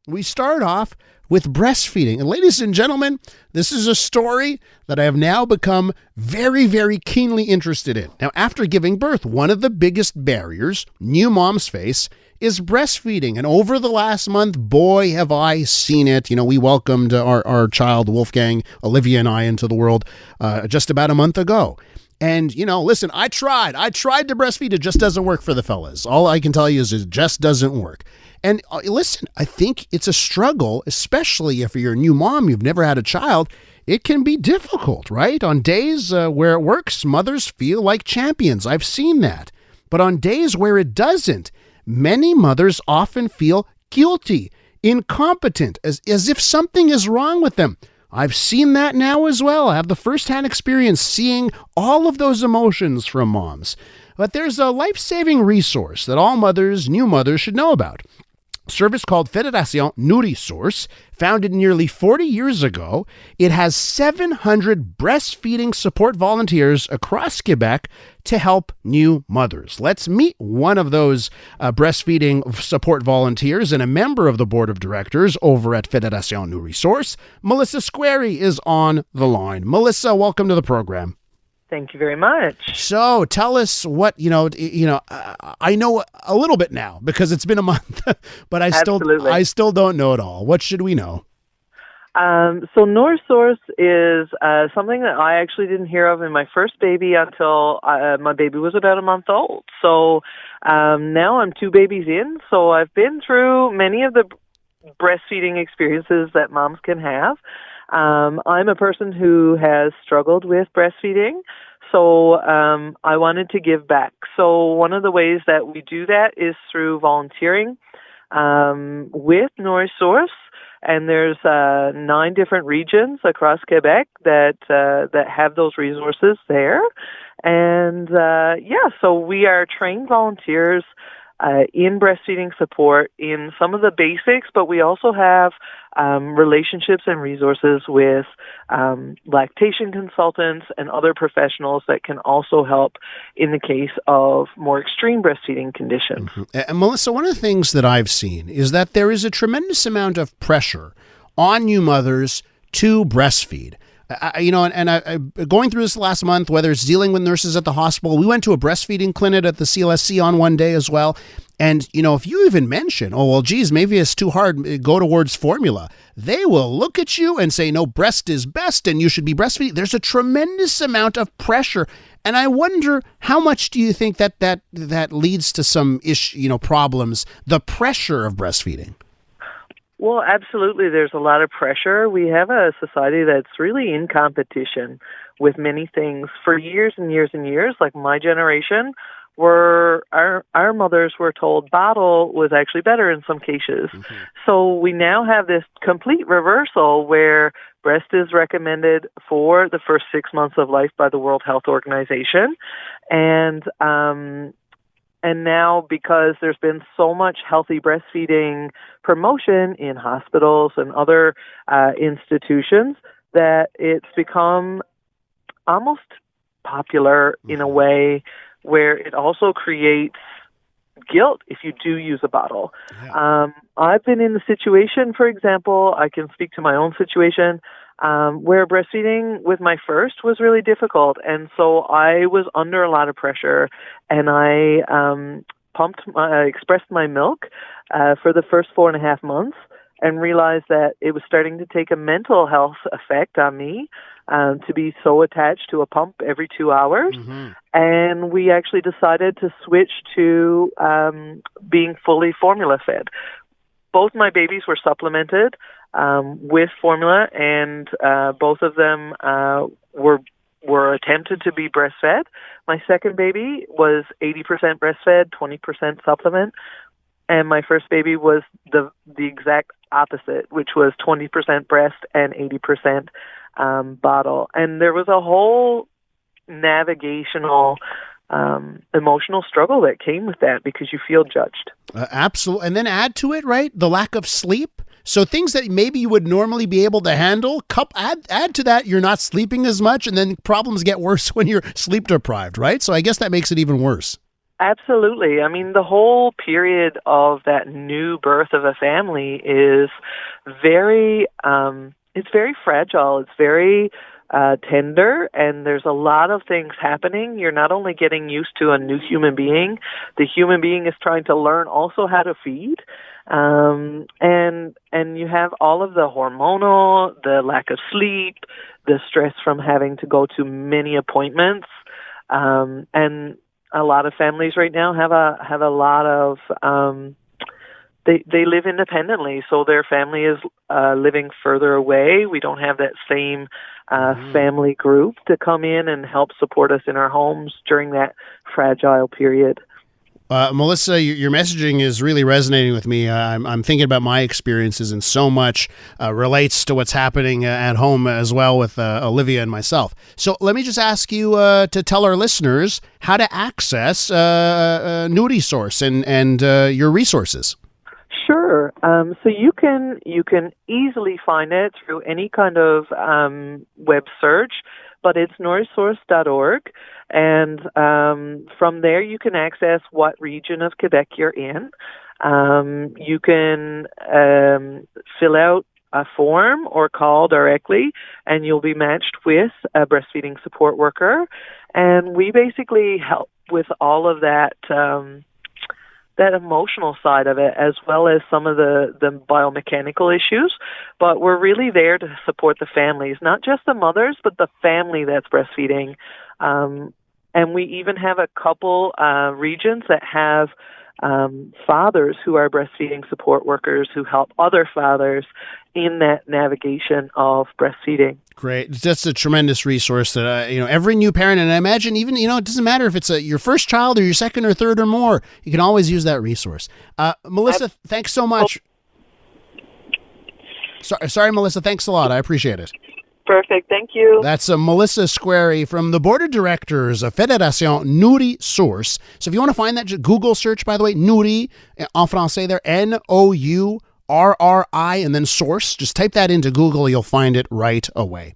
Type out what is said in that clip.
we start off with breastfeeding. And ladies and gentlemen, this is a story that I have now become very, very keenly interested in. Now, after giving birth, one of the biggest barriers new moms face is breastfeeding. And over the last month, boy, have I seen it. You know, we welcomed our child, Wolfgang, Olivia and I into the world just about a month ago. And, you know, listen, I tried to breastfeed. It just doesn't work for the fellas. All I can tell you is it just doesn't work. And listen, I think it's a struggle, especially if you're a new mom, you've never had a child. It can be difficult, right? On days where it works, mothers feel like champions. I've seen that. But on days where it doesn't, many mothers often feel guilty, incompetent, as if something is wrong with them. I've seen that now as well. I have the firsthand experience seeing all of those emotions from moms. But there's a life-saving resource that all mothers, new mothers, should know about. A service called Fédération Nourri-Source, founded nearly 40 years ago. It has 700 breastfeeding support volunteers across Quebec to help new mothers. Let's meet one of those breastfeeding support volunteers and a member of the board of directors over at Fédération Nourri-Source. Melissa Squarey is on the line. Melissa, welcome to the program. Thank you very much. So tell us what, I know a little bit now because it's been a month, but I still don't know it all. What should we know? So Nourri-Source is something that I actually didn't hear of in my first baby until my baby was about a month old. So now I'm 2 babies in. So I've been through many of the breastfeeding experiences that moms can have. I'm a person who has struggled with breastfeeding, so I wanted to give back. So one of the ways that we do that is through volunteering with Nourri-Source, and there's 9 different regions across Quebec that have those resources there. And so we are trained volunteers in breastfeeding support in some of the basics, but we also have relationships and resources with lactation consultants and other professionals that can also help in the case of more extreme breastfeeding conditions. Mm-hmm. And Melissa, one of the things that I've seen is that there is a tremendous amount of pressure on new mothers to breastfeed. Going through this last month, whether it's dealing with nurses at the hospital, we went to a breastfeeding clinic at the CLSC on one day as well. And, if you even mention, maybe it's too hard, go towards formula, they will look at you and say, no, breast is best and you should be breastfeeding. There's a tremendous amount of pressure. And I wonder, how much do you think that leads to some problems, the pressure of breastfeeding? Well, absolutely. There's a lot of pressure. We have a society that's really in competition with many things. For years and years and years, like my generation, our mothers were told bottle was actually better in some cases. Mm-hmm. So we now have this complete reversal where breast is recommended for the first 6 months of life by the World Health Organization. And now, because there's been so much healthy breastfeeding promotion in hospitals and other institutions, that it's become almost popular in a way where it also creates guilt if you do use a bottle. Yeah. I've been in the situation, for example, I can speak to my own situation, where breastfeeding with my first was really difficult. And so I was under a lot of pressure, and I expressed my milk for the first 4.5 months and realized that it was starting to take a mental health effect on me to be so attached to a pump every 2 hours. Mm-hmm. And we actually decided to switch to being fully formula fed. Both my babies were supplemented with formula, and both of them were attempted to be breastfed. My second baby was 80% breastfed, 20% supplement, and my first baby was the exact opposite, which was 20% breast and 80% bottle. And there was a whole navigational emotional struggle that came with that because you feel judged. Absolutely. And then add to it, right, the lack of sleep. So things that maybe you would normally be able to handle, add to that, you're not sleeping as much, and then problems get worse when you're sleep deprived, right? So I guess that makes it even worse. Absolutely. I mean, the whole period of that new birth of a family is very, it's very fragile. It's very tender, and there's a lot of things happening. You're not only getting used to a new human being, the human being is trying to learn also how to feed. And you have all of the hormonal, the lack of sleep, the stress from having to go to many appointments, and a lot of families right now have a lot of they live independently, so their family is living further away. We don't have that same family group to come in and help support us in our homes during that fragile period. Melissa, your messaging is really resonating with me. I'm thinking about my experiences, and so much relates to what's happening at home as well with Olivia and myself. So let me just ask you to tell our listeners how to access Nourri-Source and your resources. Sure. So you can easily find it through any kind of web search, but it's Nourri-Source.org. And from there, you can access what region of Quebec you're in. You can fill out a form or call directly, and you'll be matched with a breastfeeding support worker. And we basically help with all of that that emotional side of it, as well as some of the biomechanical issues. But we're really there to support the families, not just the mothers, but the family that's breastfeeding. And we even have a couple regions that have fathers who are breastfeeding support workers who help other fathers in that navigation of breastfeeding. Great. That's a tremendous resource that, every new parent, and I imagine even, it doesn't matter if it's your first child or your second or third or more, you can always use that resource. Melissa, thanks so much. Sorry, Melissa, thanks a lot. I appreciate it. Perfect. Thank you. That's Melissa Squarey from the Board of Directors of Fédération Nourri-Source. So if you want to find that, just Google search, by the way, Nourri, en français there, Nourri, and then source. Just type that into Google. You'll find it right away.